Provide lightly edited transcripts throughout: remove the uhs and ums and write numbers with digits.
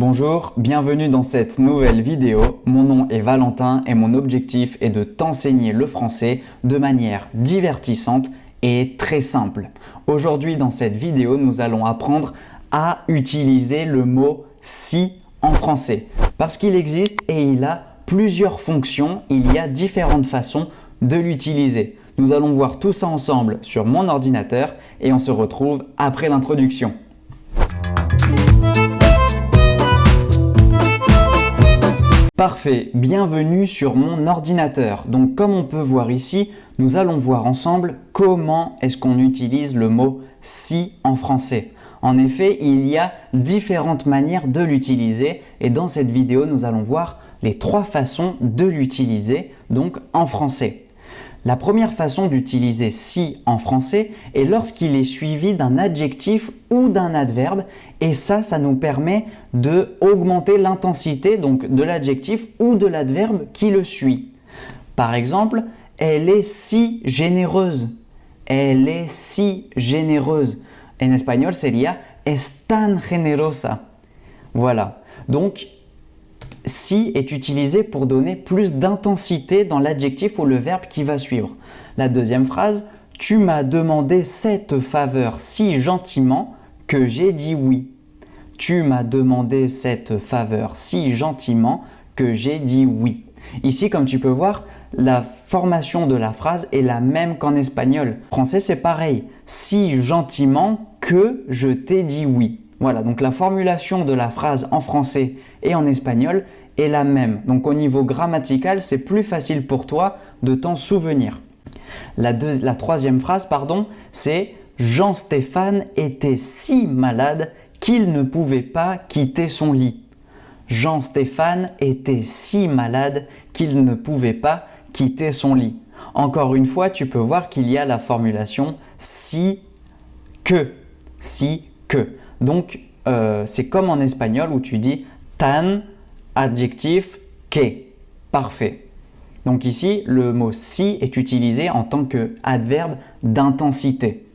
Bonjour, bienvenue dans cette nouvelle vidéo. Mon nom est Valentin et mon objectif est de t'enseigner le français de manière divertissante et très simple. Aujourd'hui dans cette vidéo, nous allons apprendre à utiliser le mot « si » en français parce qu'il existe et il a plusieurs fonctions, il y a différentes façons de l'utiliser. Nous allons voir tout ça ensemble sur mon ordinateur et on se retrouve après l'introduction. Parfait, bienvenue sur mon ordinateur. Donc comme on peut voir ici, nous allons voir ensemble comment est-ce qu'on utilise le mot « si » en français. En effet, il y a différentes manières de l'utiliser et dans cette vidéo, nous allons voir les 3 façons de l'utiliser donc en français. La première façon d'utiliser « si » en français est lorsqu'il est suivi d'un adjectif ou d'un adverbe et ça nous permet d'augmenter l'intensité donc de l'adjectif ou de l'adverbe qui le suit. Par exemple, « elle est si généreuse ». Elle est si généreuse. En espagnol sería « es tan generosa ». Voilà. Donc, si est utilisé pour donner plus d'intensité dans l'adjectif ou le verbe qui va suivre. La deuxième phrase, tu m'as demandé cette faveur si gentiment que j'ai dit oui. Tu m'as demandé cette faveur si gentiment que j'ai dit oui. Ici, comme tu peux voir, la formation de la phrase est la même qu'en espagnol. En français, c'est pareil. Si gentiment que je t'ai dit oui. Voilà, donc la formulation de la phrase en français et en espagnol est la même. Donc au niveau grammatical, c'est plus facile pour toi de t'en souvenir. La troisième phrase, c'est « Jean-Stéphane était si malade qu'il ne pouvait pas quitter son lit. » Jean-Stéphane était si malade qu'il ne pouvait pas quitter son lit. Encore une fois, tu peux voir qu'il y a la formulation « si que ». Si que. Donc, c'est comme en espagnol où tu dis tan, adjectif, que. Parfait. Donc ici, le mot si est utilisé en tant qu'adverbe d'intensité.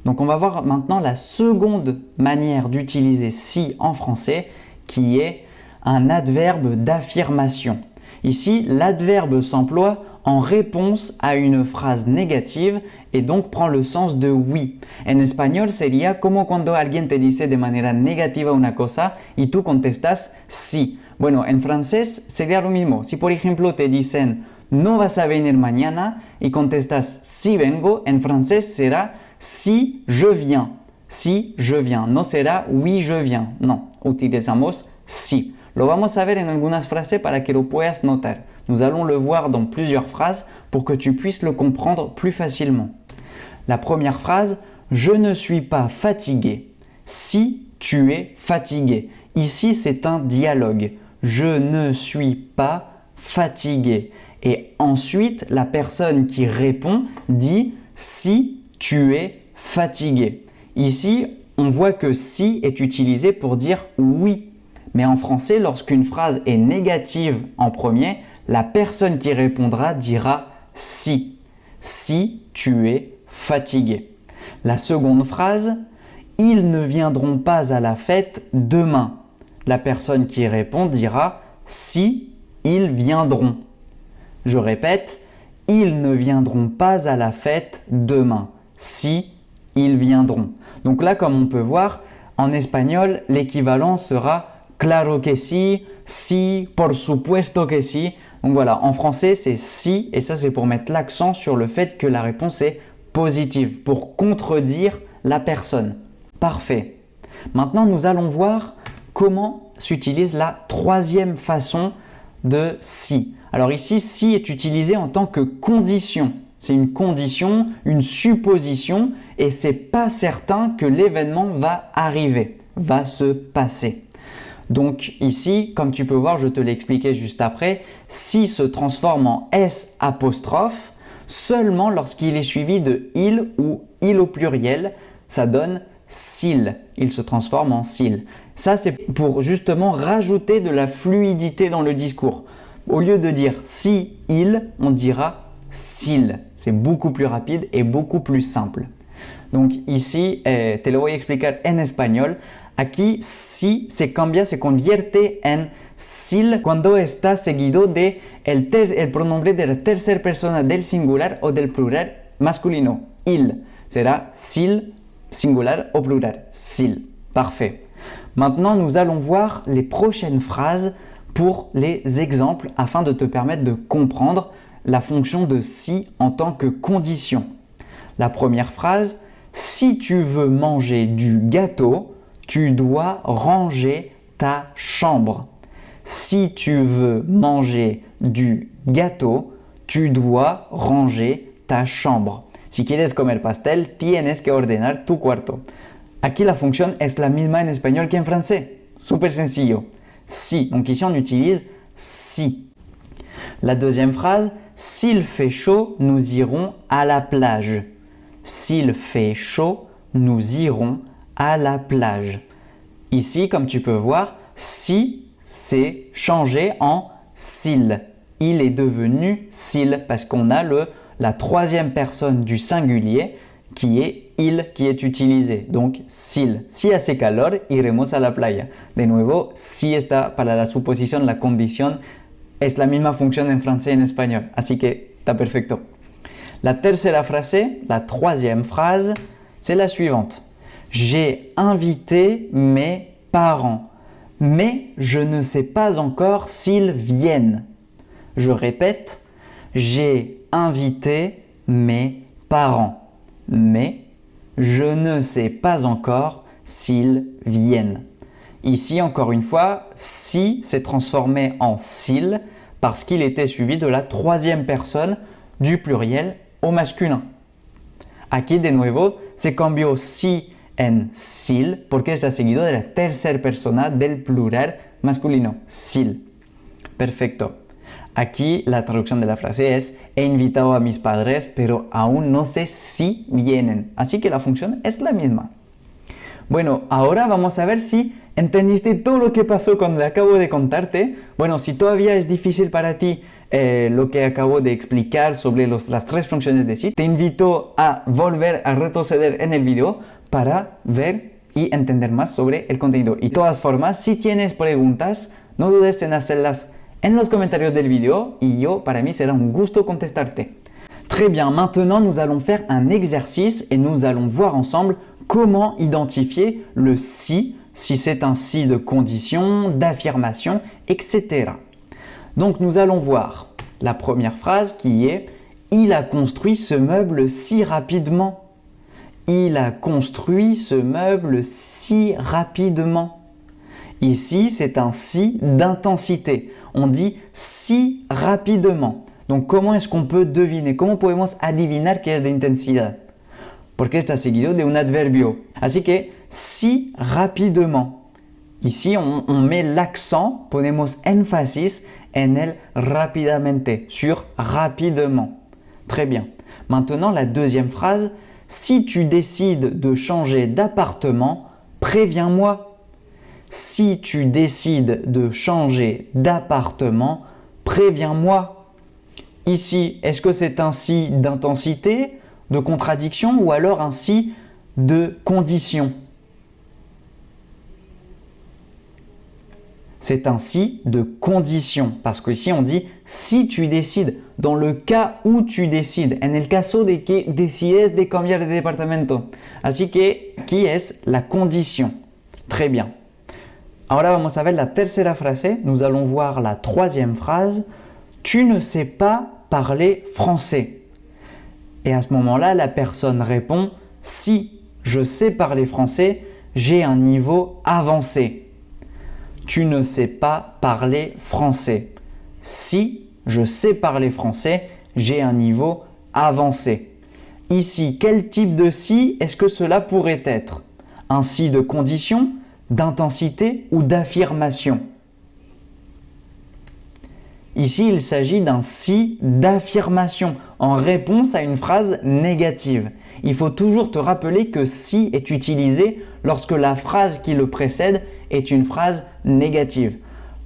Donc on va voir maintenant la seconde manière d'utiliser si en français qui est un adverbe d'affirmation. Ici, l'adverbe s'emploie en réponse à une phrase négative et donc prend le sens de oui. En espagnol sería como cuando alguien te dice de manera negativa una cosa y tú contestas sí. Bueno, en francés sería lo mismo. Si por ejemplo te dicen no vas a venir mañana y contestas sí vengo, en francés será si je viens. Si je viens. No será oui je viens. No, utilizamos sí. Lo vamos a ver en algunas frases para que lo puedas notar. Nous allons le voir dans plusieurs phrases pour que tu puisses le comprendre plus facilement. La première phrase, je ne suis pas fatigué. Si tu es fatigué. Ici, c'est un dialogue. Je ne suis pas fatigué. Et ensuite, la personne qui répond dit si tu es fatigué. Ici, on voit que si est utilisé pour dire oui. Mais en français, lorsqu'une phrase est négative en premier, la personne qui répondra dira si. Si tu es fatigué. La seconde phrase, ils ne viendront pas à la fête demain. La personne qui répond dira si ils viendront. Je répète, ils ne viendront pas à la fête demain. Si ils viendront. Donc là, comme on peut voir, en espagnol, l'équivalent sera claro que sí, sí, por supuesto que sí. Donc voilà, en français c'est si et ça c'est pour mettre l'accent sur le fait que la réponse est positive, pour contredire la personne. Parfait. Maintenant nous allons voir comment s'utilise la troisième façon de si. Alors ici, si est utilisé en tant que condition. C'est une condition, une supposition et c'est pas certain que l'événement va arriver, va se passer. Donc ici, comme tu peux voir, je te l'ai expliqué juste après, si se transforme en S apostrophe seulement lorsqu'il est suivi de il ou il au pluriel, ça donne s'il. Il se transforme en s'il. Ça, c'est pour justement rajouter de la fluidité dans le discours. Au lieu de dire si il, on dira s'il. C'est beaucoup plus rapide et beaucoup plus simple. Donc ici, te lo voy a explicar en español. Aquí si se cambia, se convierte en sil cuando está seguido de el pronombre de la tercera persona del singular o del plural masculino. Il. Será sil, singular o plural. Sil. Parfait. Maintenant, nous allons voir les prochaines phrases pour les exemples afin de te permettre de comprendre la fonction de si en tant que condition. La première phrase, si tu veux manger du gâteau, tu dois ranger ta chambre. Si tu veux manger du gâteau, tu dois ranger ta chambre. Si quieres comer pastel, tienes que ordenar tu cuarto. Aquí la función es la misma en español que en francés. Súper sencillo. Si. Donc ici on utilise si. La deuxième phrase, s'il fait chaud, nous irons à la plage. S'il fait chaud, nous irons à la plage. Ici, comme tu peux voir, si c'est changé en s'il. Il est devenu s'il parce qu'on a la troisième personne du singulier qui est il qui est utilisé. Donc, s'il. Si hace calor, iremos a la playa. De nuevo, si está para la suposición, la condición, es la misma función en francés y en español. Así que está perfecto. La tercera frase, la troisième phrase, c'est la suivante. J'ai invité mes parents, mais je ne sais pas encore s'ils viennent. Je répète, j'ai invité mes parents, mais je ne sais pas encore s'ils viennent. Ici, encore une fois, si s'est transformé en s'il parce qu'il était suivi de la troisième personne du pluriel au masculin. Aquí, de nuevo, se cambió si en s'il porque está seguido de la tercera persona del plural masculino. S'il. Perfecto. Aquí la traducción de la frase es he invitado a mis padres, pero aún no sé si vienen. Así que la función es la misma. Bueno, ahora vamos a ver si entendiste todo lo que pasó cuando acabo de contarte. Bueno, si todavía es difícil para ti lo que acabo de explicar sobre las tres funciones de si, te invito a volver a retroceder en el video para ver y entender más sobre el contenido. Y de todas formas, si tienes preguntas, no dudes en hacerlas en los comentarios del video y para mí será un gusto contestarte. Très bien, maintenant nous allons faire un exercice et nous allons voir ensemble comment identifier le si c'est un si de condition, d'affirmation, etc. Donc nous allons voir la première phrase qui est « Il a construit ce meuble si rapidement ». Il a construit ce meuble si rapidement. Ici, c'est un si d'intensité. On dit si rapidement. Donc, comment est-ce qu'on peut deviner? ¿Cómo podemos adivinar que es de intensidad? Porque está seguido de un adverbio. Así que, si rapidement. Ici, on met l'accent, ponemos énfasis en el rápidamente, sur rapidement. Très bien. Maintenant, la deuxième phrase. Si tu décides de changer d'appartement, préviens-moi. Si tu décides de changer d'appartement, préviens-moi. Ici, est-ce que c'est un si d'intensité, de contradiction ou alors un si de condition? C'est un si de condition parce qu'ici on dit si tu décides, dans le cas où tu décides, en el caso de que decides de cambiar de departamento. Así que aquí es la condition. Très bien. Ahora vamos a ver la tercera frase. Nous allons voir la troisième phrase. Tu ne sais pas parler français. Et à ce moment-là, la personne répond si je sais parler français, j'ai un niveau avancé. Tu ne sais pas parler français. Si je sais parler français, j'ai un niveau avancé. Ici, quel type de si est-ce que cela pourrait être? Un si de condition, d'intensité ou d'affirmation? Ici, il s'agit d'un si d'affirmation en réponse à une phrase négative. Il faut toujours te rappeler que si est utilisé lorsque la phrase qui le précède est une phrase négative.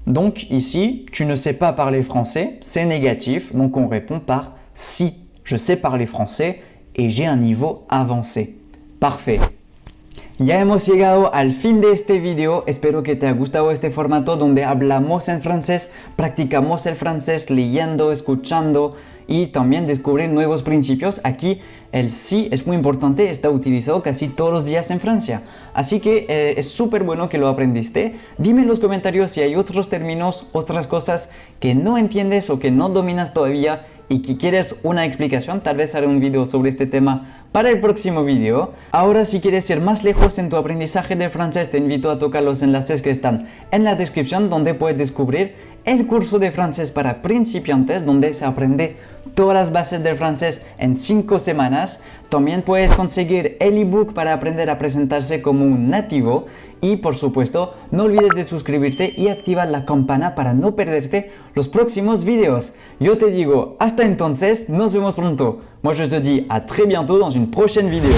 Donc ici, tu ne sais pas parler français, c'est négatif, donc on répond par si. Je sais parler français et j'ai un niveau avancé. Parfait. Ya hemos llegado al fin de este video, espero que te haya gustado este formato donde hablamos en francés, practicamos el francés leyendo, escuchando y también descubrir nuevos principios. Aquí el sí es muy importante, está utilizado casi todos los días en Francia, así que es súper bueno que lo aprendiste. Dime en los comentarios si hay otros términos, otras cosas que no entiendes o que no dominas todavía y que quieres una explicación. Tal vez haré un video sobre este tema para el próximo video. Ahora, si quieres ir más lejos en tu aprendizaje de francés, te invito a tocar los enlaces que están en la descripción, donde puedes descubrir el curso de francés para principiantes, donde se aprende todas las bases del francés en 5 semanas. También puedes conseguir el ebook para aprender a presentarse como un nativo. Y por supuesto, no olvides de suscribirte y activar la campana para no perderte los próximos videos. Yo te digo, hasta entonces, nos vemos pronto. Moi je te dis à très bientôt dans une prochaine vidéo.